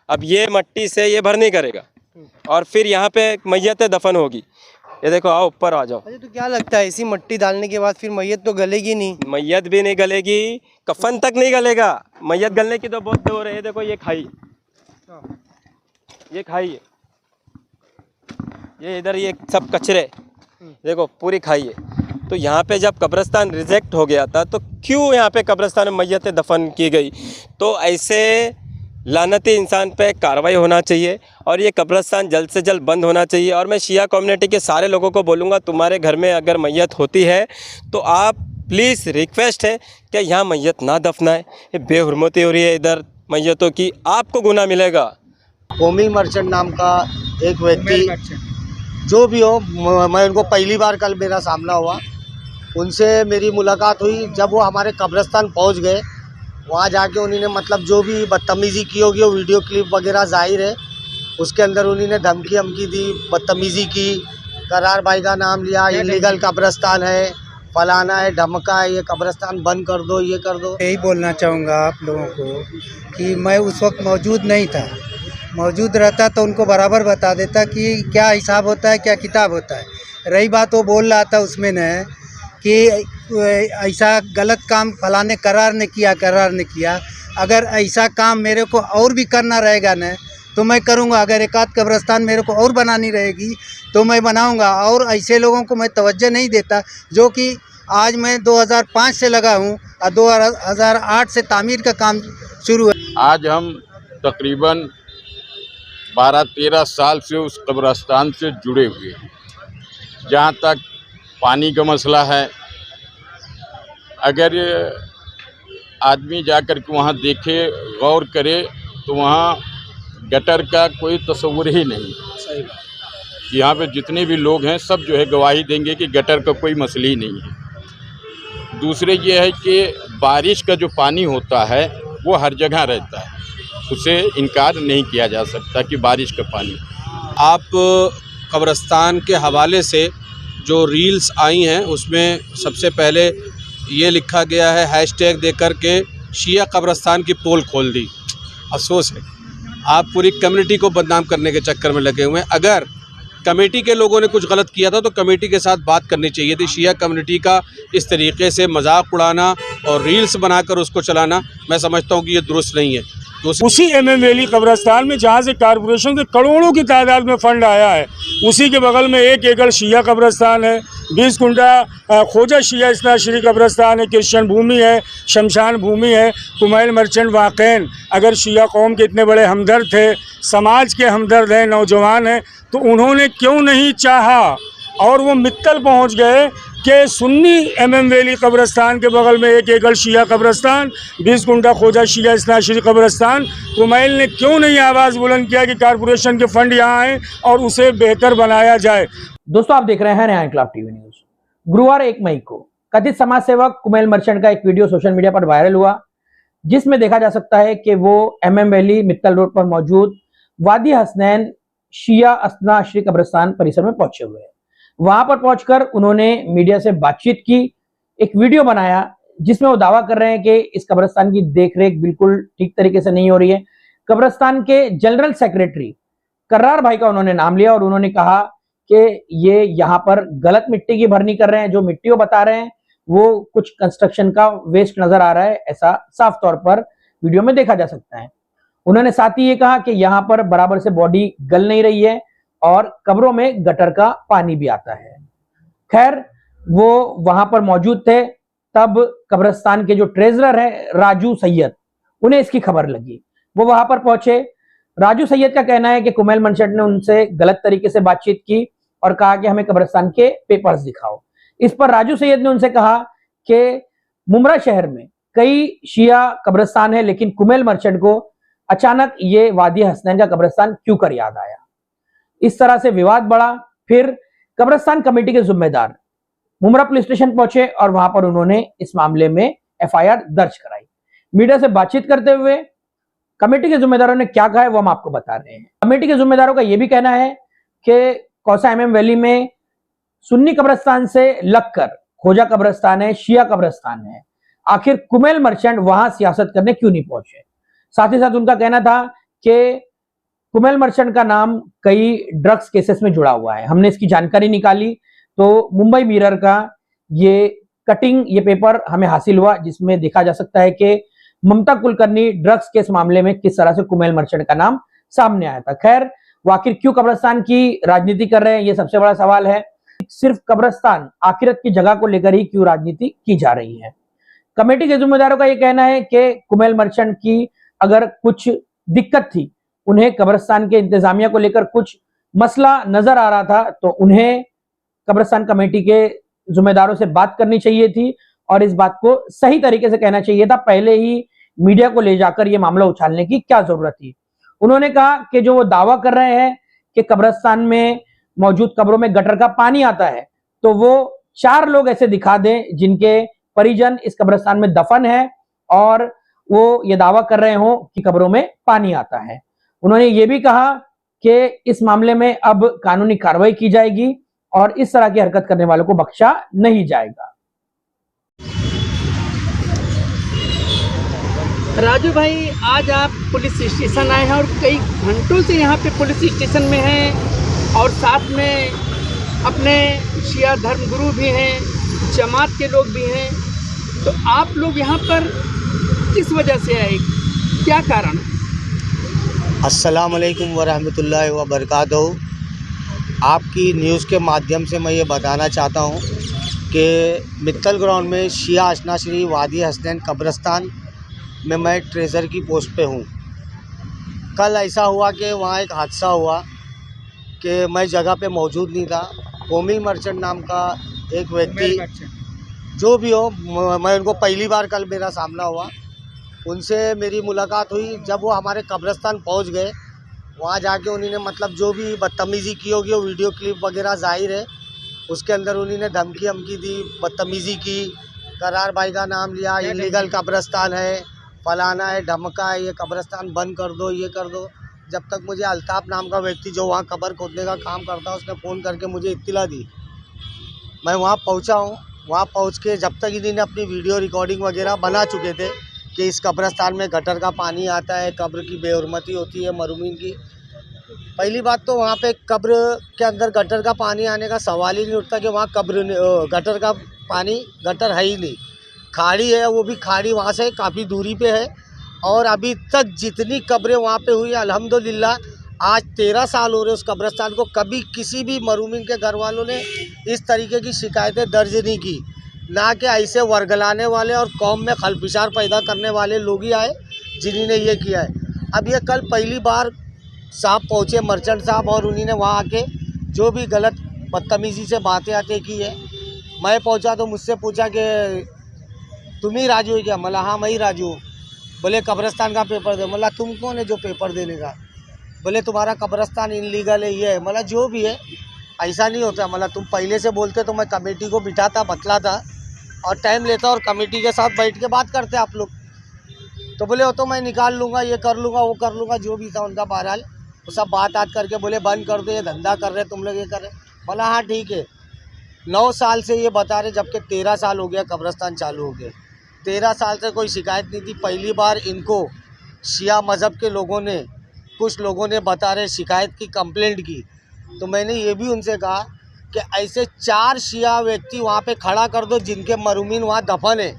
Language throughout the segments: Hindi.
अब ये मट्टी से ये भरनी करेगा और फिर यहाँ पे मैयत दफन होगी। ये देखो, आओ ऊपर आ जाओ। अच्छा, तो क्या लगता है इसी मट्टी डालने के बाद फिर मैयत तो गलेगी नहीं? मैयत भी नहीं गलेगी, कफन तक नहीं गलेगा। मैयत गलने की तो बहुत दूर है। ये देखो, ये खाई, ये खाई है, ये इधर ये सब कचरे देखो पूरी खाई है। तो यहाँ पे जब कब्रिस्तान रिजेक्ट हो गया था तो क्यों यहाँ पे कब्रिस्तान में मैयत दफन की गई? तो ऐसे लानती इंसान पे कार्रवाई होना चाहिए और ये कब्रिस्तान जल्द से जल्द बंद होना चाहिए। और मैं शिया कम्युनिटी के सारे लोगों को बोलूँगा, तुम्हारे घर में अगर मैयत होती है तो आप प्लीज़ रिक्वेस्ट है कि यहाँ मैयत ना दफनाएं। ये बेहुरमती हो रही है इधर मैयतों की, आपको गुनाह मिलेगा। कोमिल मर्चेंट नाम का एक व्यक्ति, जो भी हो, मैं उनको पहली बार कल मेरा सामना हुआ, उनसे मेरी मुलाकात हुई। जब वो हमारे कब्रिस्तान पहुंच गए, वहाँ जाके उन्होंने मतलब जो भी बदतमीज़ी की होगी वो वीडियो क्लिप वगैरह जाहिर है, उसके अंदर उन्होंने धमकी दी, बदतमीज़ी की, करार भाई का नाम लिया, इलीगल कब्रिस्तान है, फलाना है, ढमका है, ये कब्रिस्तान बंद कर दो, ये कर दो। यही बोलना चाहूँगा आप लोगों को कि मैं उस वक्त मौजूद नहीं था। मौजूद रहता तो उनको बराबर बता देता कि क्या हिसाब होता है, क्या किताब होता है। रही बात वो बोल रहा था उसमें न कि ऐसा गलत काम फलाने करार ने किया। अगर ऐसा काम मेरे को और भी करना रहेगा न तो मैं करूँगा। अगर एक आध कब्रिस्तान मेरे को और बनानी रहेगी तो मैं बनाऊँगा। और ऐसे लोगों को मैं तवज्जो नहीं देता जो कि आज मैं 2005 से लगा हूँ और 2008 से तामीर का काम शुरू है। आज हम तकरीबन 12-13 साल से उस कब्रिस्तान से जुड़े हुए हैं। जहाँ तक पानी का मसला है, अगर आदमी जाकर के वहाँ देखे, गौर करे, तो वहाँ गटर का कोई तस्वुर ही नहीं। सही बात। यहाँ पे जितने भी लोग हैं सब जो है गवाही देंगे कि गटर का कोई मसला ही नहीं है। दूसरे ये है कि बारिश का जो पानी होता है वो हर जगह रहता है, उसे इनकार नहीं किया जा सकता कि बारिश का पानी। आप कब्रिस्तान के हवाले से जो रील्स आई हैं उसमें सबसे पहले ये लिखा गया है हैशटैग देकर के शिया कब्रिस्तान की पोल खोल दी। अफसोस है, आप पूरी कम्युनिटी को बदनाम करने के चक्कर में लगे हुए हैं। अगर कमेटी के लोगों ने कुछ गलत किया था तो कमेटी के साथ बात करनी चाहिए थी। शिया कम्युनिटी का इस तरीके से मजाक उड़ाना और रील्स बनाकर उसको चलाना, मैं समझता हूँ कि ये दुरुस्त नहीं है। उसी MM वैली कब्रिस्तान में जहाँ से कारपोरेशन के करोड़ों की तादाद में फंड आया है, उसी के बगल में 1 एकड़ शिया कब्रिस्तान है, 20 कुंडा खोजा शिया इस्नाशरी कब्रिस्तान है, क्रिश्चियन भूमि है, शमशान भूमि है। कुमैल मर्चेंट वाक़ईन अगर शिया कौम के इतने बड़े हमदर्द थे, समाज के हमदर्द हैं, नौजवान हैं, तो उन्होंने क्यों नहीं चाहा और वो मित्तल पहुँच गए कि सुन्नी MM वैली कब्रिस्तान के बगल में 1 एकड़ शिया कब्रिस्तान, 20 कुंडा खोजा शिया इस्नाशरी कब्रिस्तान। कुमैल ने क्यों नहीं आवाज़ बुलंद किया कि कारपोरेशन के फंड यहाँ आए और उसे बेहतर बनाया जाए। दोस्तों, आप देख रहे हैं नया इंकलाब टीवी न्यूज। गुरुवार 1 मई को कथित समाज सेवक कुमैल मर्चेंट का एक वीडियो सोशल मीडिया पर वायरल हुआ, जिसमें देखा जा सकता है कि वो MM वैली मित्तल रोड पर मौजूद वादी हसनैन शिया इस्नाशरी कब्रिस्तान परिसर में पहुंचे हुए हैं। वहां पर पहुंचकर उन्होंने मीडिया से बातचीत की, एक वीडियो बनाया जिसमें वो दावा कर रहे हैं कि इस कब्रिस्तान की देखरेख बिल्कुल ठीक तरीके से नहीं हो रही है। कब्रिस्तान के जनरल सेक्रेटरी करार भाई का उन्होंने नाम लिया और उन्होंने कहा कि ये यहाँ पर गलत मिट्टी की भरनी कर रहे हैं। जो मिट्टी वो बता रहे हैं वो कुछ कंस्ट्रक्शन का वेस्ट नजर आ रहा है, ऐसा साफ तौर पर वीडियो में देखा जा सकता है। उन्होंने साथ ही ये कहा कि यहाँ पर बराबर से बॉडी गल नहीं रही है और कब्रों में गटर का पानी भी आता है। खैर, वो वहां पर मौजूद थे तब कब्रिस्तान के जो ट्रेजरर है राजू सैयद, उन्हें इसकी खबर लगी। वो वहां पर पहुंचे। राजू सैयद का कहना है कि कुमैल मर्चेंट ने उनसे गलत तरीके से बातचीत की और कहा कि हमें कब्रिस्तान के पेपर्स दिखाओ। इस पर राजू सैयद ने उनसे कहा कि मुमरा शहर में कई शिया कब्रिस्तान है, लेकिन कुमैल मर्चेंट को अचानक ये वादी हसनैन का कब्रिस्तान क्यों कर याद आया। इस तरह से विवाद बढ़ा। फिर कब्रिस्तान कमेटी के जिम्मेदार मुमरा पुलिस स्टेशन पहुंचे और वहां पर उन्होंने इस मामले में FIR दर्ज कराई। मीडिया से बातचीत करते हुए कमेटी के जिम्मेदारों ने क्या कहा है वो हम आपको बता रहे हैं। कमेटी के जिम्मेदारों का यह भी कहना है कि कौसा MM वैली में सुन्नी कब्रिस्तान से लगकर खोजा कब्रिस्तान है, शिया कब्रिस्तान है, आखिर कुमैल मर्चेंट वहां सियासत करने क्यों नहीं पहुंचे। साथ ही साथ उनका कहना था कि कुमेल मर्चेंट का नाम कई ड्रग्स केसेस में जुड़ा हुआ है। हमने इसकी जानकारी निकाली तो मुंबई मिरर का ये पेपर हमें हासिल हुआ, जिसमें देखा जा सकता है कि ममता कुलकर्णी ड्रग्स केस मामले में किस तरह से कुमेल मर्चेंट का नाम सामने आया था। खैर, वो आखिर क्यों कब्रिस्तान की राजनीति कर रहे हैं, ये सबसे बड़ा सवाल है। सिर्फ कब्रिस्तान, आखिरत की जगह को लेकर ही क्यों राजनीति की जा रही है। कमेटी के जिम्मेदारों का यह कहना है कि कुमेल मर्चेंट की अगर कुछ दिक्कत थी, उन्हें कब्रिस्तान के इंतजामिया को लेकर कुछ मसला नजर आ रहा था, तो उन्हें कब्रिस्तान कमेटी के जिम्मेदारों से बात करनी चाहिए थी और इस बात को सही तरीके से कहना चाहिए था। पहले ही मीडिया को ले जाकर यह मामला उछालने की क्या जरूरत थी। उन्होंने कहा कि जो वो दावा कर रहे हैं कि कब्रिस्तान में मौजूद कब्रों में गटर का पानी आता है, तो वो 4 लोग ऐसे दिखा दें जिनके परिजन इस कब्रिस्तान में दफन है और वो ये दावा कर रहे हो कि कब्रों में पानी आता है। उन्होंने ये भी कहा कि इस मामले में अब कानूनी कार्रवाई की जाएगी और इस तरह की हरकत करने वालों को बख्शा नहीं जाएगा। राजू भाई, आज आप पुलिस स्टेशन आए हैं और कई घंटों से यहाँ पे पुलिस स्टेशन में हैं और साथ में अपने शिया धर्मगुरु भी हैं, जमात के लोग भी हैं, तो आप लोग यहाँ पर किस वजह से आए, क्या कारण? अस्सलाम वालेकुम वरहमतुल्लाहि व बरकातहू। आपकी न्यूज़ के माध्यम से मैं ये बताना चाहता हूँ कि मित्तल ग्राउंड में शिया आशना श्री वादी हसनैन कब्रिस्तान में मैं ट्रेजर की पोस्ट पे हूँ। कल ऐसा हुआ कि वहाँ एक हादसा हुआ कि मैं जगह पे मौजूद नहीं था। कुमेल मर्चेंट नाम का एक व्यक्ति, जो भी हो, मैं उनको पहली बार कल मेरा सामना हुआ, उनसे मेरी मुलाकात हुई। जब वो हमारे कब्रिस्तान पहुँच गए, वहाँ जाके उन्होंने मतलब जो भी बदतमीज़ी की होगी वो वीडियो क्लिप वगैरह ज़ाहिर है, उसके अंदर उन्होंने धमकी दी, बदतमीज़ी की, करार भाई का नाम लिया, इलीगल कब्रिस्तान है, फलाना है, ढमका है, ये कब्रिस्तान बंद कर दो, ये कर दो। जब तक मुझे अल्ताफ़ नाम का व्यक्ति जो वहाँ कब्र खोदने का काम करता है, उसने फ़ोन करके मुझे इत्तला दी। मैं वहाँ पहुँचा हूँ। वहाँ पहुँच के जब तक इन्होंने अपनी वीडियो रिकॉर्डिंग वगैरह बना चुके थे कि इस कब्रिस्तान में गटर का पानी आता है, कब्र की बेहुरमती होती है मरूमीन की। पहली बात तो वहाँ पे कब्र के अंदर गटर का पानी आने का सवाल ही नहीं उठता कि वहाँ गटर का पानी, गटर है ही नहीं, खाड़ी है, वो भी खाड़ी वहाँ से काफ़ी दूरी पे है। और अभी तक जितनी कब्रें वहाँ पे हुई, अल्हम्दुलिल्लाह आज 13 साल हो रहे उस कब्रिस्तान को, कभी किसी भी मरूमिन के घर वालों ने इस तरीके की शिकायतें दर्ज नहीं की। ना कि ऐसे वर्गलाने वाले और कौम में खलफिशार पैदा करने वाले लोग ही आए जिन्होंने ये किया है। अब ये कल पहली बार साहब पहुँचे, मर्चेंट साहब, और उन्होंने वहाँ आके जो भी गलत बदतमीज़ी से बातें की है। मैं पहुँचा तो मुझसे पूछा कि तुम ही राजू है क्या? मला हाँ मैं ही राजू हूँ। बोले कब्रिस्तान का पेपर दे। मला तुम कौन है जो पेपर देने का? बोले तुम्हारा कब्रिस्तान इनलीगल है, ये है। मला जो भी है ऐसा नहीं होता। मला तुम पहले से बोलते तो मैं कमेटी को बिठाता, बतलाता और टाइम लेता और कमेटी के साथ बैठ के बात करते आप लोग। तो बोले वो तो मैं निकाल लूँगा, ये कर लूँगा, वो कर लूँगा, जो भी था उनका। बहरहाल वो सब बात करके बोले बंद कर दो, ये धंधा कर रहे तुम लोग, ये कर रहे। बोला हाँ ठीक है। 9 साल से ये बता रहे, जबकि 13 साल हो गया कब्रिस्तान चालू हो गया। 13 साल से कोई शिकायत नहीं थी। पहली बार इनको शिया मज़हब के लोगों ने, कुछ लोगों ने बता रहे शिकायत की, कंप्लेंट की। तो मैंने ये भी उनसे कहा कि ऐसे 4 शिया व्यक्ति वहाँ पे खड़ा कर दो जिनके मरूमीन वहाँ दफन है,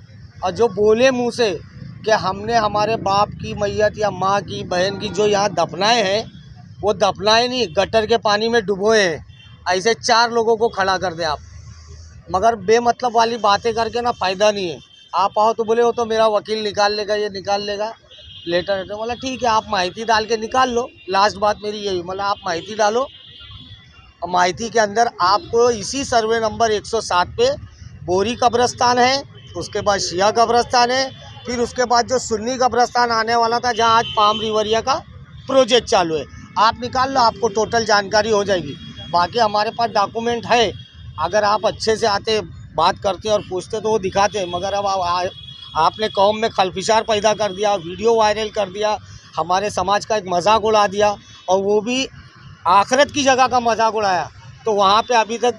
और जो बोले मुँह से कि हमने हमारे बाप की मैयत या माँ की, बहन की जो यहाँ दफनाए हैं, वो दफनाए नहीं, गटर के पानी में डुबोए हैं। ऐसे 4 लोगों को खड़ा कर दे आप। मगर बेमतलब वाली बातें करके ना फ़ायदा नहीं है। आप आओ तो बोले वो तो मेरा वकील निकाल लेगा, ये निकाल लेगा लेटर। तो बोला ठीक है, आप माहिती डाल के निकाल लो। लास्ट बात मेरी यही, मतलब आप माहिती डालो और माहिती के अंदर आपको इसी सर्वे नंबर 107 पे बोरी कब्रिस्तान है, उसके बाद शिया कब्रिस्तान है, फिर उसके बाद जो सुन्नी कब्रिस्तान आने वाला था जहाँ आज पाम रिवरिया का प्रोजेक्ट चालू है, आप निकाल लो, आपको टोटल जानकारी हो जाएगी। बाकी हमारे पास डॉक्यूमेंट है, अगर आप अच्छे से आते, बात करते और पूछते तो वो दिखाते। मगर अब आपने कौम में खलफिशार पैदा कर दिया, वीडियो वायरल कर दिया, हमारे समाज का एक मजाक उड़ा दिया, और वो भी आखिरत की जगह का मजाक उड़ाया। तो वहाँ पे अभी तक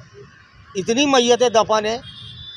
इतनी मैयतें दफन है,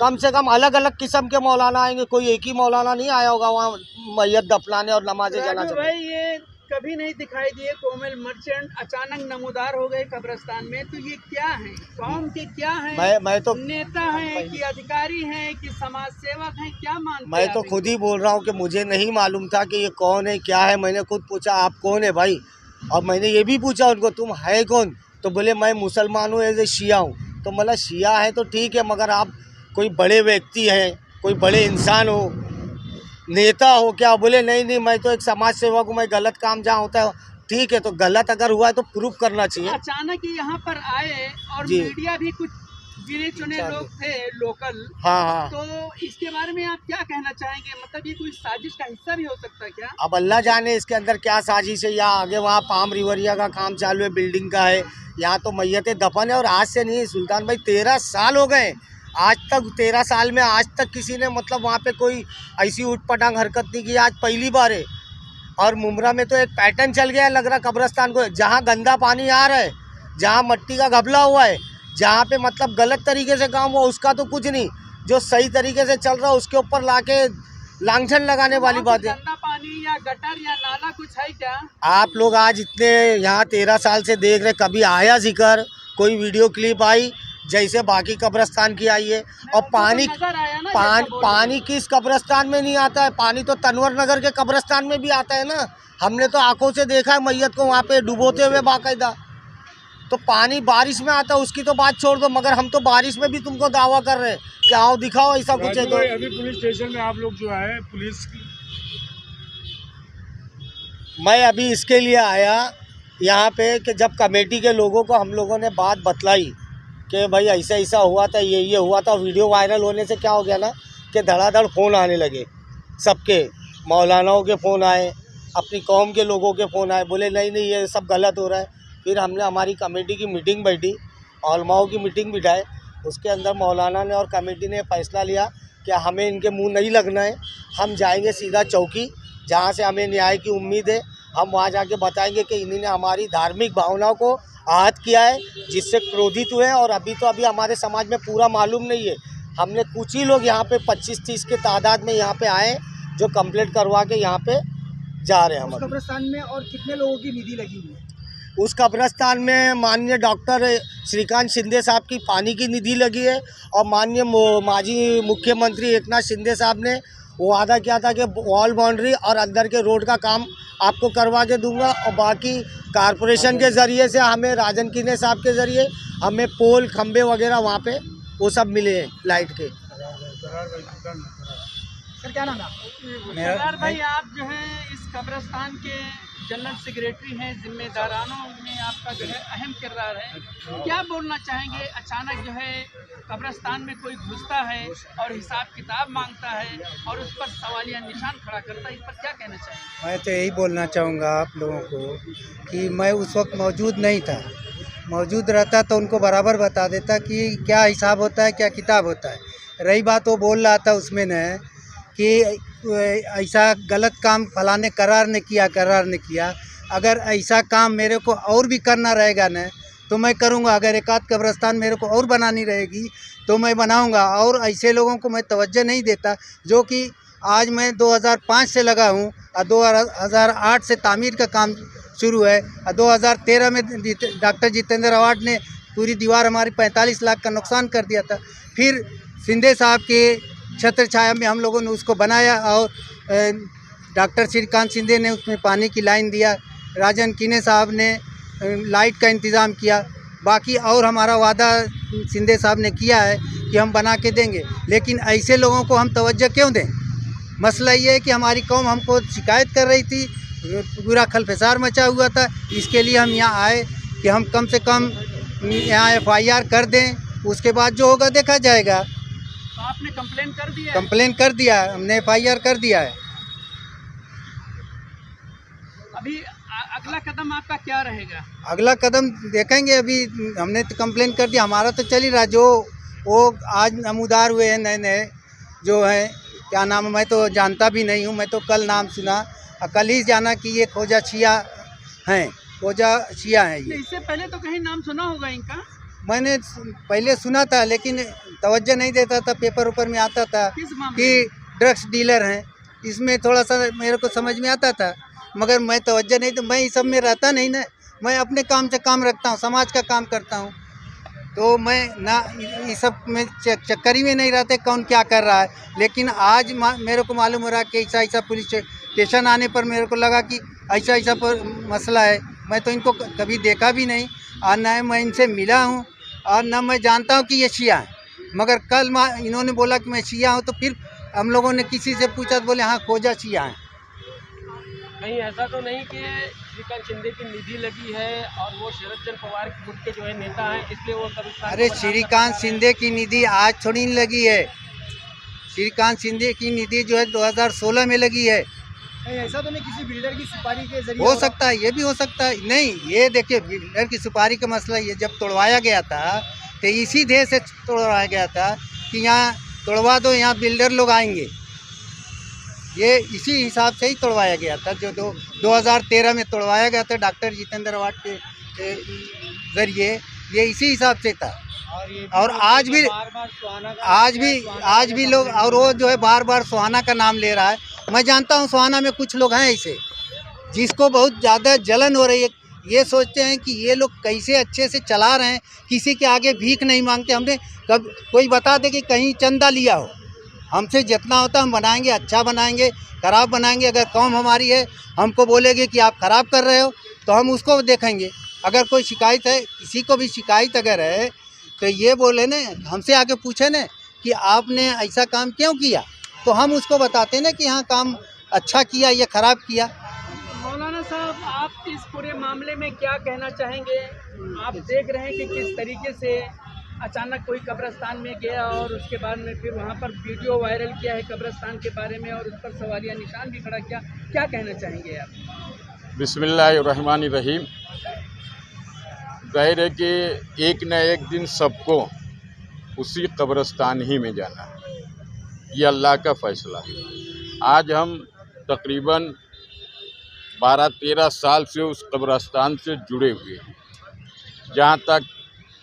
कम से कम अलग अलग किस्म के मौलाना आएंगे, कोई एक ही मौलाना नहीं आया होगा वहाँ मैयत दफनाने और नमाज़ जनाज़ा। भाई ये कभी नहीं दिखाई दिए कोमल मर्चेंट, अचानक नमूदार हो गए कब्रिस्तान में, तो ये क्या है? कौम के क्या है? मैं तो नेता हैं कि अधिकारी हैं कि समाज सेवक हैं, क्या मानते हैं? मैं तो आप खुद ही बोल रहा हूँ कि मुझे नहीं मालूम था कि ये कौन है क्या है। मैंने खुद पूछा आप कौन है भाई, और मैंने ये भी पूछा उनको तुम है कौन, तो बोले मैं मुसलमान हूँ, एज ए शिया हूँ। तो मतलब शिया है तो ठीक है, मगर आप कोई बड़े व्यक्ति हैं, कोई बड़े इंसान हो, नेता हो क्या? बोले नहीं मैं तो एक समाज सेवक हूँ, मैं गलत काम जहाँ होता है ठीक है, तो गलत अगर हुआ है तो प्रूफ करना चाहिए। अचानक ही यहाँ पर आए और जी। मीडिया भी कुछ गिने चुने लोग थे लोकल, हाँ। तो इसके बारे में आप क्या कहना चाहेंगे? मतलब ये कोई साजिश का हिस्सा भी हो सकता है क्या? अब अल्लाह जाने इसके अंदर क्या साजिश है। या आगे वहाँ पाम रिवरिया का काम चालू है, बिल्डिंग का है, यहाँ तो मैयतें दफन है। और आज से नहीं सुल्तान भाई, 13 साल हो गए आज तक, 13 साल में आज तक किसी ने मतलब वहाँ पे कोई ऐसी उठपटांग हरकत नहीं की। आज पहली बार है। और मुमरा में तो एक पैटर्न चल गया है, लग रहा कब्रिस्तान को, जहाँ गंदा पानी आ रहा है, जहाँ मट्टी का घपला हुआ है, जहाँ पे मतलब गलत तरीके से काम हुआ उसका तो कुछ नहीं, जो सही तरीके से चल रहा है उसके ऊपर लाके लांछन लगाने वाली बात है। गंदा पानी या गटर या नाला कुछ है क्या? आप लोग आज इतने यहाँ 13 साल से देख रहे, कभी आया जिक्र, कोई वीडियो क्लिप आई जैसे बाकी कब्रिस्तान की आई है? और पानी नजर आया ना, पानी किस कब्रिस्तान में नहीं आता है? पानी तो तनवर नगर के कब्रिस्तान में भी आता है ना। हमने तो आंखों से देखा है मैयत को वहाँ पे डुबोते हुए बाकायदा। तो पानी बारिश में आता है उसकी तो बात छोड़ दो, मगर हम तो बारिश में भी तुमको दावा कर रहे हैं कि आओ दिखाओ ऐसा कुछ है तो। अभी पुलिस स्टेशन में आप लोग जो है पुलिस की, मैं अभी इसके लिए आया यहाँ पे कि जब कमेटी के लोगों को हम लोगों ने बात बतलाई कि भाई ऐसा ऐसा हुआ था, ये हुआ था, वीडियो वायरल होने से क्या हो गया ना कि धड़ाधड़ फ़ोन आने लगे सबके, मौलानाओं के फ़ोन आए, अपनी कौम के लोगों के फ़ोन आए, बोले नहीं ये सब गलत हो रहा है। फिर हमने हमारी कमेटी की मीटिंग बैठी, औलमाओं की मीटिंग बिठाए, उसके अंदर मौलाना ने और कमेटी ने फैसला लिया कि हमें इनके मुंह नहीं लगना है, हम जाएंगे सीधा चौकी, जहां से हमें न्याय की उम्मीद है, हम वहां जाके बताएंगे कि इन्होंने हमारी धार्मिक भावनाओं को आहत किया है, जिससे क्रोधित हुए हैं। और अभी हमारे समाज में पूरा मालूम नहीं है, हमने कुछ ही लोग यहाँ पे 25-30 के तादाद में यहाँ पे आए जो कंप्लेंट करवा के यहाँ पे जा रहे हैं। हम कब्रिस्तान में और कितने लोगों की निधि लगी हुई है? उस कब्रिस्तान में माननीय डॉक्टर श्रीकांत शिंदे साहब की पानी की निधि लगी है, और माननीय माजी मुख्यमंत्री एकनाथ शिंदे साहब ने वो वादा किया था कि वॉल बाउंड्री और अंदर के रोड का काम आपको करवा के दूंगा। और बाकी कारपोरेशन के ज़रिए से हमें राजन किने साहब के ज़रिए हमें पोल खंबे वगैरह वहाँ पे वो सब मिले हैं लाइट के। सर क्या नाम है आपका? सरदार भाई, आप जो है इस कब्रिस्तान के जनरल सेक्रेटरी हैं, जिम्मेदारानों में आपका जो है अहम किरदार है, क्या बोलना चाहेंगे? अचानक जो है कब्रिस्तान में कोई घुसता है और हिसाब किताब मांगता है और उस पर सवालिया निशान खड़ा करता है, इस पर क्या कहना चाहेंगे? मैं तो यही बोलना चाहूँगा आप लोगों को कि मैं उस वक्त मौजूद नहीं था, मौजूद रहता तो उनको बराबर बता देता कि क्या हिसाब होता है, क्या किताब होता है। रही बात वो बोल रहा था उसमें न कि ऐसा गलत काम फलाने करार ने किया, अगर ऐसा काम मेरे को और भी करना रहेगा न तो मैं करूँगा। अगर एक आध कब्रिस्तान मेरे को और बनानी रहेगी तो मैं बनाऊँगा। और ऐसे लोगों को मैं तवज्जो नहीं देता जो कि आज मैं 2005 से लगा हूँ और 2008 से तामीर का काम शुरू है, और 2013 में डॉक्टर जितेंद्र अवार्ड ने पूरी दीवार हमारी 45 लाख का नुकसान कर दिया था। फिर शिंदे साहब के छत्र छाया में हम लोगों ने उसको बनाया, और डॉक्टर श्रीकांत शिंदे ने उसमें पानी की लाइन दिया, राजन किने साहब ने लाइट का इंतज़ाम किया। बाकी और हमारा वादा शिंदे साहब ने किया है कि हम बना के देंगे, लेकिन ऐसे लोगों को हम तवज्जो क्यों दें? मसला ये है कि हमारी कौम हमको शिकायत कर रही थी, पूरा खलफसार मचा हुआ था। इसके लिए हम यहाँ आए कि हम कम से कम यहाँ FIR कर दें, उसके बाद जो होगा देखा जाएगा। तो आपने कंप्लेन कर दिया? कंप्लेन कर दिया है, हमने FIR कर दिया है। अभी अगला कदम आपका क्या रहेगा? अगला कदम देखेंगे। अभी हमने तो कंप्लेन कर दिया, हमारा तो चल ही रहा। जो वो आज नमूदार हुए हैं नए जो है, क्या नाम है, मैं तो जानता भी नहीं हूँ, मैं तो कल नाम सुना और कल ही जाना कि ये खोजा शिया हैं, खोजा शिया हैं ये। इससे पहले तो कहीं नाम सुना होगा इनका? मैंने पहले सुना था लेकिन तवज्जो नहीं देता था, पेपर ऊपर में आता था किस मामले कि ड्रग्स डीलर हैं, इसमें थोड़ा सा मेरे को समझ में आता था। मगर मैं तवज्जो नहीं, तो मैं इस सब में रहता नहीं ना। मैं अपने काम से काम रखता हूँ, समाज का काम करता हूँ, तो मैं ना इस सब में चक्करी में नहीं रहते कौन क्या कर रहा है। लेकिन आज मेरे को मालूम हो रहा है कि ऐसा ऐसा पुलिस स्टेशन आने पर मेरे को लगा कि ऐसा ऐसा मसला है। मैं तो इनको कभी देखा भी नहीं और न मैं इनसे मिला हूँ और न मैं जानता हूँ कि ये शिया हैं। मगर कल इन्होंने बोला कि मैं शिया हूँ, तो फिर हम लोगों ने किसी से पूछा तो बोले हाँ खोजा शिया हैं। कहीं ऐसा तो नहीं कि श्रीकांत शिंदे की निधि लगी है और वो शरद चंद्र पवार के गुट के जो है नेता हैं, इसलिए वो कब्रिस्तान। अरे श्रीकांत शिंदे की निधि आज थोड़ी नहीं लगी है। श्रीकांत शिंदे की निधि जो है 2016 में लगी है। ऐसा तो नहीं किसी बिल्डर की सुपारी के जरिए हो सकता है, ये भी हो सकता है। नहीं, ये देखिए बिल्डर की सुपारी का मसला ये जब तोड़वाया गया था तो इसी ध्येय से तोड़वाया गया था कि यहाँ तोड़वा दो, यहाँ बिल्डर लोग आएंगे। ये इसी हिसाब से ही तोड़वाया गया था, जो 2013 में तोड़वाया गया था डॉक्टर जितेंद्र अवार्ड के जरिए। ये इसी हिसाब से था। और आज भी लोग, और वो जो है बार बार सुहाना का नाम ले रहा है। मैं जानता हूँ सुहाना में कुछ लोग हैं ऐसे जिसको बहुत ज़्यादा जलन हो रही है। ये सोचते हैं कि ये लोग कैसे अच्छे से चला रहे हैं, किसी के आगे भीख नहीं मांगते। हमने कब कोई बता दे कि कहीं चंदा लिया हो, हमसे जितना होता हम बनाएंगे, अच्छा बनाएंगे, ख़राब बनाएंगे। अगर कौम हमारी है, हमको बोलेंगे कि आप ख़राब कर रहे हो तो हम उसको देखेंगे। अगर कोई शिकायत है, किसी को भी शिकायत अगर है तो ये बोले न, हमसे आके पूछे न कि आपने ऐसा काम क्यों किया, तो हम उसको बताते ना कि हाँ काम अच्छा किया या ख़राब किया। मौलाना साहब, आप इस पूरे मामले में क्या कहना चाहेंगे? आप देख रहे हैं कि किस तरीके से अचानक कोई कब्रिस्तान में गया और उसके बाद में फिर वहाँ पर वीडियो वायरल किया है कब्रिस्तान के बारे में और उस पर सवालिया निशान भी खड़ा किया। क्या कहना चाहेंगे आप? बिस्मिल्लाहिर्रहमानिर्रहीम। जाहिर है कि एक न एक दिन सबको उसी कब्रिस्तान ही में जाना है, ये अल्लाह का फ़ैसला है। आज हम तकरीबन 12-13 साल से उस कब्रिस्तान से जुड़े हुए हैं। जहाँ तक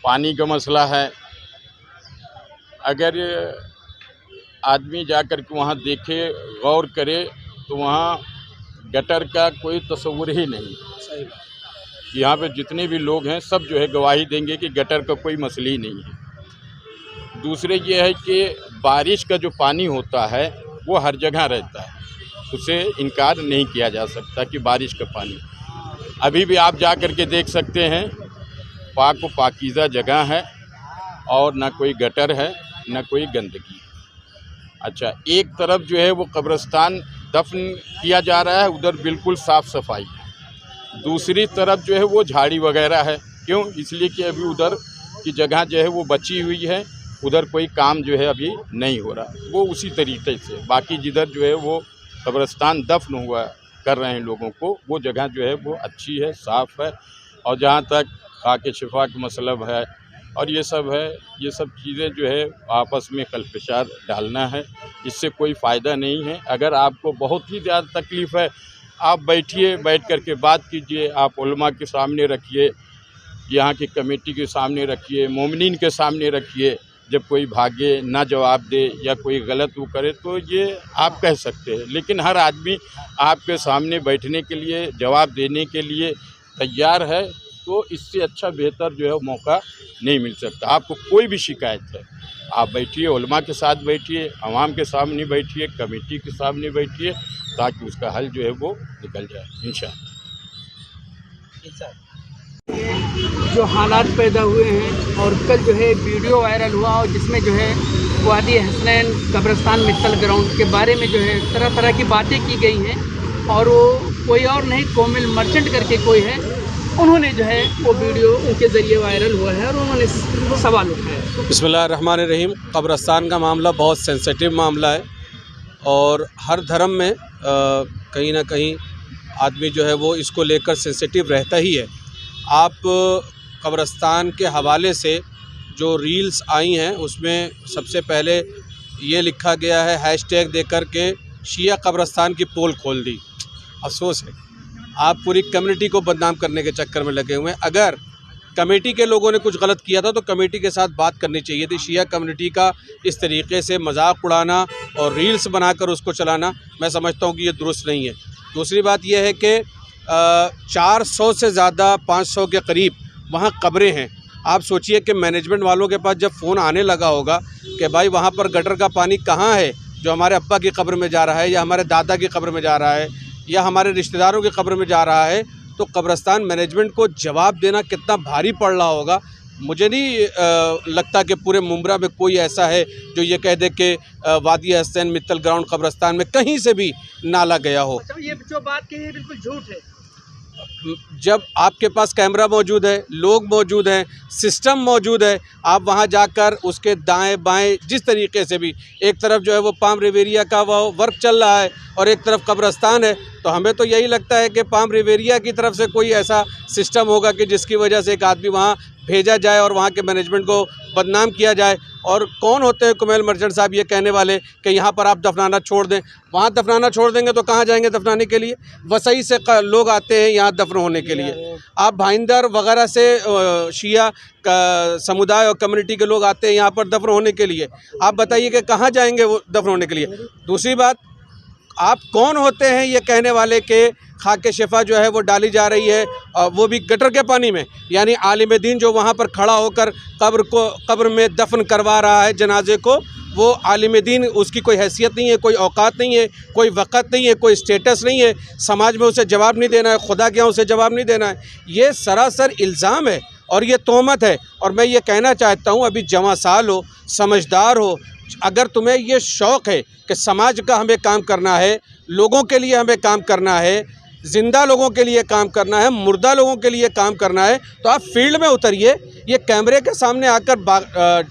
पानी का मसला है, अगर आदमी जाकर के वहाँ देखे, गौर करे, तो वहाँ गटर का कोई तस्वुर ही नहीं। सही बात। यहाँ पे जितने भी लोग हैं सब जो है गवाही देंगे कि गटर का कोई मसला ही नहीं है। दूसरे ये है कि बारिश का जो पानी होता है वो हर जगह रहता है, उसे इनकार नहीं किया जा सकता कि बारिश का पानी अभी भी आप जा कर के देख सकते हैं। पाक व पाकीज़ा जगह है और ना कोई गटर है ना कोई गंदगी। अच्छा, एक तरफ जो है वो कब्रिस्तान दफन किया जा रहा है, उधर बिल्कुल साफ़ सफाई है। दूसरी तरफ जो है वो झाड़ी वगैरह है। क्यों? इसलिए कि अभी उधर की जगह जो है वो बची हुई है, उधर कोई काम जो है अभी नहीं हो रहा। वो उसी तरीके से बाकी जिधर जो है वो कब्रिस्तान दफन हुआ कर रहे हैं लोगों को, वो जगह जो है वो अच्छी है, साफ़ है। और जहाँ तक खाके शिफा का मतलब है और ये सब है, ये सब चीज़ें जो है आपस में कलफशार डालना है, इससे कोई फ़ायदा नहीं है। अगर आपको बहुत ही ज़्यादा तकलीफ़ है, आप बैठिए, बैठ कर के बात कीजिए, आप उलमा के सामने रखिए, यहाँ की कमेटी के सामने रखिए, मोमिनीन के सामने रखिए। जब कोई भागे, ना जवाब दे या कोई गलत वो करे तो ये आप कह सकते हैं, लेकिन हर आदमी आपके सामने बैठने के लिए, जवाब देने के लिए तैयार है, तो इससे अच्छा बेहतर जो है मौका नहीं मिल सकता। आपको कोई भी शिकायत है, आप बैठिए, उलमा के साथ बैठिए, अवाम के सामने बैठिए, कमेटी के सामने बैठिए, ताकि उसका हल जो है वो निकल जाए इंशाअल्लाह। जो हालात पैदा हुए हैं और कल जो है वीडियो वायरल हुआ और जिसमें जो है वादी हसनैन कब्रिस्तान मित्तल ग्राउंड के बारे में जो है तरह तरह की बातें की गई हैं, और वो कोई और नहीं, कोमिल मर्चेंट करके कोई है, उन्होंने जो है वो वीडियो उनके ज़रिए वायरल हुआ है और उन्होंने सवाल उठाया। बिस्मिल्लाहिर्रहमानिर्रहीम। कब्रिस्तान का मामला बहुत सेंसिटिव मामला है और हर धर्म में कहीं ना कहीं आदमी जो है वो इसको लेकर सेंसिटिव रहता ही है। आप कब्रिस्तान के हवाले से जो रील्स आई हैं उसमें सबसे पहले ये लिखा गया है, हैशटैग देकर के शिया कब्रिस्तान की पोल खोल दी। अफसोस है, आप पूरी कम्युनिटी को बदनाम करने के चक्कर में लगे हुए हैं। अगर कमेटी के लोगों ने कुछ गलत किया था तो कमेटी के साथ बात करनी चाहिए थी। शिया कम्युनिटी का इस तरीके से मजाक उड़ाना और रील्स बनाकर उसको चलाना, मैं समझता हूँ कि ये दुरुस्त नहीं है। दूसरी बात यह है कि 400 से ज़्यादा 500 के करीब वहाँ कब्रें हैं। आप सोचिए कि मैनेजमेंट वालों के पास जब फ़ोन आने लगा होगा कि भाई वहाँ पर गटर का पानी कहाँ है जो हमारे अब्बा की कब्र में जा रहा है या हमारे दादा की कब्र में जा रहा है या हमारे रिश्तेदारों की कब्र में जा रहा है, तो कब्रस्तान मैनेजमेंट को जवाब देना कितना भारी पड़ रहा होगा। मुझे नहीं लगता कि पूरे मुंब्रा में कोई ऐसा है जो ये कह दे कि वादी हसनैन मित्तल ग्राउंड कब्रस्तान में कहीं से भी नाला गया हो। अच्छा, ये जो बात कही है बिल्कुल झूठ है। जब आपके पास कैमरा मौजूद है, लोग मौजूद हैं, सिस्टम मौजूद है, आप वहां जाकर उसके दाएं बाएं जिस तरीके से भी, एक तरफ जो है वो पाम रिवेरिया का वो वर्क चल रहा है और एक तरफ कब्रस्तान है, तो हमें तो यही लगता है कि पाम रिवेरिया की तरफ से कोई ऐसा सिस्टम होगा कि जिसकी वजह से एक आदमी वहाँ भेजा जाए और वहाँ के मैनेजमेंट को बदनाम किया जाए। और कौन होते हैं कुमैल मर्चेंट साहब ये कहने वाले कि यहाँ पर आप दफनाना छोड़ दें? वहाँ दफनाना छोड़ देंगे तो कहाँ जाएंगे दफनाने के लिए? वसई से लोग आते हैं यहाँ दफन होने के लिए। आप भाईंदर वगैरह से शिया समुदाय और कम्युनिटी के लोग आते हैं यहाँ पर दफन होने के लिए। आप बताइए कि कहाँ जाएंगे वो दफन होने के लिए? दूसरी बात, आप कौन होते हैं ये कहने वाले के खाके शिफा जो है वो डाली जा रही है, वो भी गटर के पानी में? यानी आलिम दीन जो वहाँ पर खड़ा होकर कब्र में दफन करवा रहा है जनाजे को, वो आलिम दीन, उसकी कोई हैसियत नहीं है, कोई औकात नहीं है, कोई वक़्त नहीं है, कोई स्टेटस नहीं है, समाज में उसे जवाब नहीं देना है, खुदा के यहाँ उसे जवाब नहीं देना है। ये सरासर इल्ज़ाम है और ये तोहमत है। और मैं ये कहना चाहता हूँ, अभी जवां साल हो, समझदार हो, अगर तुम्हें ये शौक़ है कि समाज का हमें काम करना है, लोगों के लिए हमें काम करना है, ज़िंदा लोगों के लिए काम करना है, मुर्दा लोगों के लिए काम करना है, तो आप फील्ड में उतरिए। ये कैमरे के सामने आकर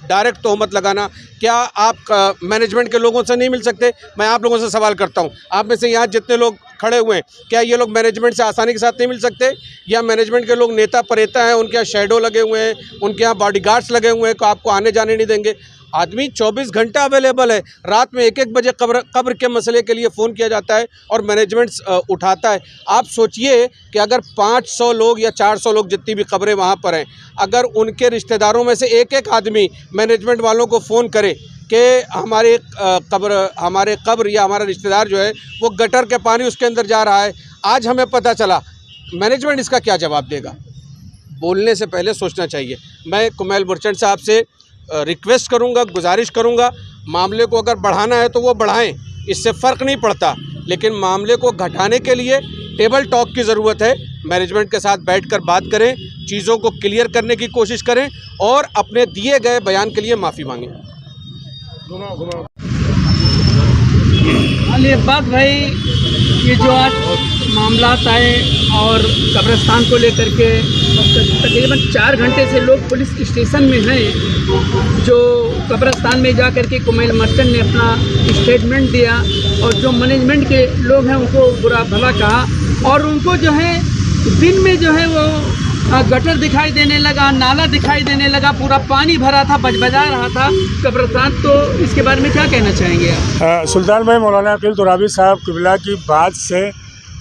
डायरेक्ट तोहमत लगाना, क्या आप मैनेजमेंट के लोगों से नहीं मिल सकते? मैं आप लोगों से सवाल करता हूँ, आप में से यहाँ जितने लोग खड़े हुए हैं, क्या ये लोग मैनेजमेंट से आसानी के साथ नहीं मिल सकते? या मैनेजमेंट के लोग नेता परेता हैं, उनके यहाँ शैडो लगे हुए हैं, उनके यहाँ बॉडीगार्ड्स लगे हुए हैं, तो आपको आने जाने नहीं देंगे? आदमी 24 घंटा अवेलेबल है। रात में 1-1 बजे कब्र के मसले के लिए फ़ोन किया जाता है और मैनेजमेंट उठाता है। आप सोचिए कि अगर 500 लोग या 400 लोग जितनी भी कब्रें वहाँ पर हैं, अगर उनके रिश्तेदारों में से एक आदमी मैनेजमेंट वालों को फ़ोन करे कि हमारे कब्र या हमारा रिश्तेदार जो है वो गटर के पानी उसके अंदर जा रहा है, आज हमें पता चला, मैनेजमेंट इसका क्या जवाब देगा? बोलने से पहले सोचना चाहिए। मैं कुमैल मर्चेंट साहब से रिक्वेस्ट करूंगा, गुजारिश करूंगा, मामले को अगर बढ़ाना है तो वो बढ़ाएं, इससे फ़र्क नहीं पड़ता, लेकिन मामले को घटाने के लिए टेबल टॉक की ज़रूरत है। मैनेजमेंट के साथ बैठकर बात करें, चीज़ों को क्लियर करने की कोशिश करें और अपने दिए गए बयान के लिए माफ़ी मांगें। अलीबाग भाई, ये जो आज मामला आए और कब्रिस्तान को लेकर के तकरीबन 4 घंटे से लोग पुलिस स्टेशन में हैं, जो कब्रिस्तान में जा कर के कुमैल मर्चेंट ने अपना स्टेटमेंट दिया और जो मैनेजमेंट के लोग हैं उनको बुरा भला कहा, और उनको जो है दिन में जो है वो गटर दिखाई देने लगा, नाला दिखाई देने लगा, पूरा पानी भरा था, बजबजा रहा था कब्रिस्तान। तो इसके बारे में क्या कहना चाहेंगे आप? सुल्तान भाई, मौलाना अकील तुराबी साहब किबला की बात से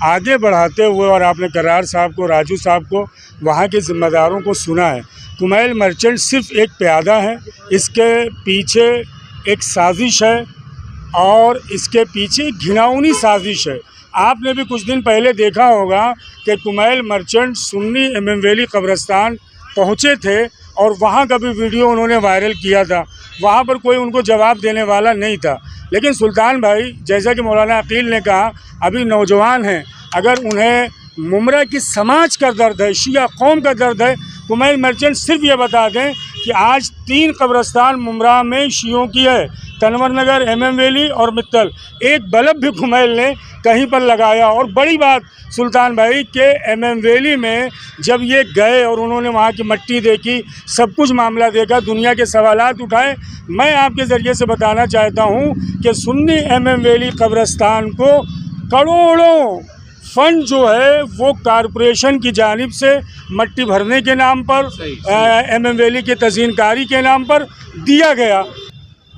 आगे बढ़ाते हुए, और आपने करार साहब को, राजू साहब को, वहाँ के ज़िम्मेदारों को सुना है। कुमैल मर्चेंट सिर्फ एक प्यादा है, इसके पीछे एक साजिश है और इसके पीछे घिनौनी साजिश है। आपने भी कुछ दिन पहले देखा होगा कि Kumail merchant Sunni MM valley कब्रिस्तान पहुँचे थे और वहाँ का भी वीडियो उन्होंने वायरल किया था। वहाँ पर कोई उनको जवाब देने वाला नहीं था। लेकिन सुल्तान भाई, जैसा कि मौलाना अकील ने कहा, अभी नौजवान हैं, अगर उन्हें मुमरा की समाज का दर्द है, शिया कौम का दर्द है, कुमैल मर्चेंट सिर्फ ये बता दें कि आज 3 कब्रिस्तान मुमरा में शियों की है, तनवर नगर, एमएम वैली और मित्तल। एक बल्ब भी कुमैल ने कहीं पर लगाया। और बड़ी बात सुल्तान भाई के एमएम वैली में जब ये गए और उन्होंने वहाँ की मट्टी देखी, सब कुछ मामला देखा, दुनिया के सवालात उठाए, मैं आपके ज़रिए से बताना चाहता हूँ कि सुन्नी एमएम वैली कब्रिस्तान को करोड़ों फंड जो है वो कारपोरेशन की जानिब से मट्टी भरने के नाम पर, एमएम वैली के तज़ीनकारी के नाम पर दिया गया।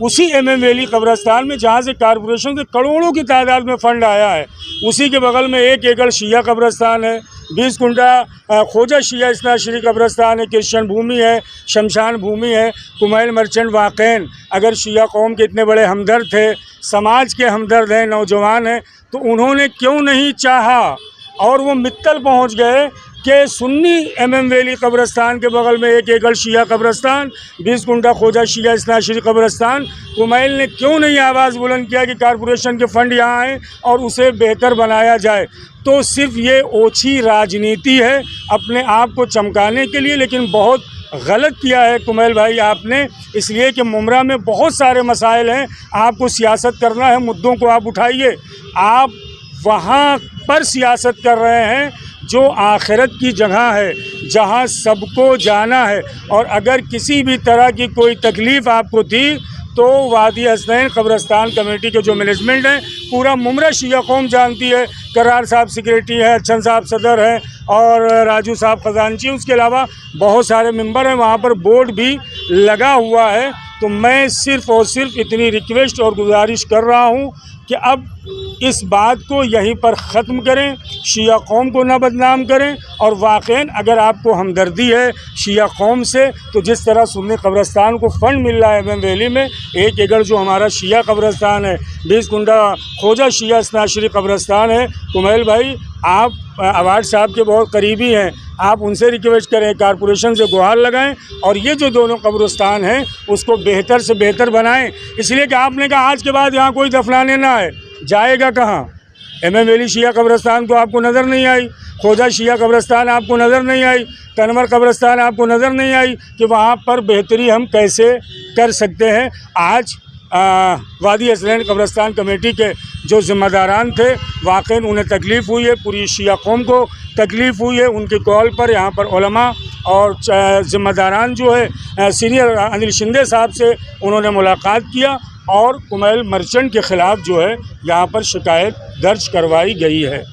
उसी MM वैली कब्रस्तान में जहाँ से कारपोरेशन से करोड़ों की तादाद में फ़ंड आया है, उसी के बगल में 1 एकड़ शिया कब्रस्तान है, 20 कुंडा खोजा शिया इस्ना श्री कब्रस्तान है, क्रिश्चियन भूमि है, शमशान भूमि है। कुमैल मर्चेंट वाक़ईन अगर शिया कौम के इतने बड़े हमदर्द थे, समाज के हमदर्द हैं, नौजवान हैं, तो उन्होंने क्यों नहीं चाहा और वो मित्तल पहुंच गए कि सुन्नी MM वैली कब्रस्तान के बगल में 1 एकड़ शिया कब्रस्तान, 20 कुंडा खोजा शिया इस्ना श्री कब्रस्तान, कुमैल ने क्यों नहीं आवाज़ बुलंद किया कि कारपोरेशन के फ़ंड यहाँ आए और उसे बेहतर बनाया जाए। तो सिर्फ ये ओछी राजनीति है अपने आप को चमकाने के लिए, लेकिन बहुत गलत किया है कुमैल भाई आपने, इसलिए कि मुमरा में बहुत सारे मसाइल हैं, आपको सियासत करना है, मुद्दों को आप उठाइए। आप वहाँ पर सियासत कर रहे हैं जो आखिरत की जगह है, जहाँ सबको जाना है, और अगर किसी भी तरह की कोई तकलीफ़ आपको थी तो वादी हसनैन कब्रस्तान कमेटी के जो मैनेजमेंट है, पूरा मुमरा शिया कौम जानती है। करार साहब सेक्रेटरी है, अच्छन साहब सदर हैं और राजू साहब ख़जानची, उसके अलावा बहुत सारे मेंबर हैं, वहाँ पर बोर्ड भी लगा हुआ है। तो मैं सिर्फ़ और सिर्फ इतनी रिक्वेस्ट और गुजारिश कर रहा हूँ कि अब इस बात को यहीं पर ख़त्म करें, शिया कौम को ना बदनाम करें, और वाक़ईन अगर आपको हमदर्दी है शिया कौम से, तो जिस तरह सुन्नी कब्रस्तान को फ़ंड मिल रहा है MM वैली में, 1 एकड़ जो हमारा शिया कब्रस्तान है, 20 कुंडा खोजा शिया इस्ना श्री कब्रस्तान है, कुमैल भाई आप अवार्ड साहब के बहुत करीबी हैं, आप उनसे रिक्वेस्ट करें, कारपोरेशन से गुहार लगाएं और ये जो दोनों कब्रस्तान हैं उसको बेहतर से बेहतर बनाएं। इसलिए कि आपने कहा आज के बाद यहाँ कोई दफनाने ना आए, जाएगा कहाँ? MM वैली शिया कब्रस्तान तो आपको नज़र नहीं आई, खोजा शिया कब्रस्तान आपको नज़र नहीं आई, कनवर कब्रस्तान आपको नज़र नहीं आई कि वहाँ पर बेहतरी हम कैसे कर सकते हैं। आज वादी हसनैन कब्रस्तान कमेटी के जो ज़िम्मेदारान थे, वाक़ईन उन्हें तकलीफ़ हुई है, पूरी शिया कौम को तकलीफ़ हुई है। उनके कॉल पर यहाँ पर उलमा और ज़िम्मेदारान जो है सीनियर अनिल शिंदे साहब से उन्होंने मुलाकात किया और कुमैल मर्चेंट के ख़िलाफ़ जो है यहाँ पर शिकायत दर्ज करवाई गई है।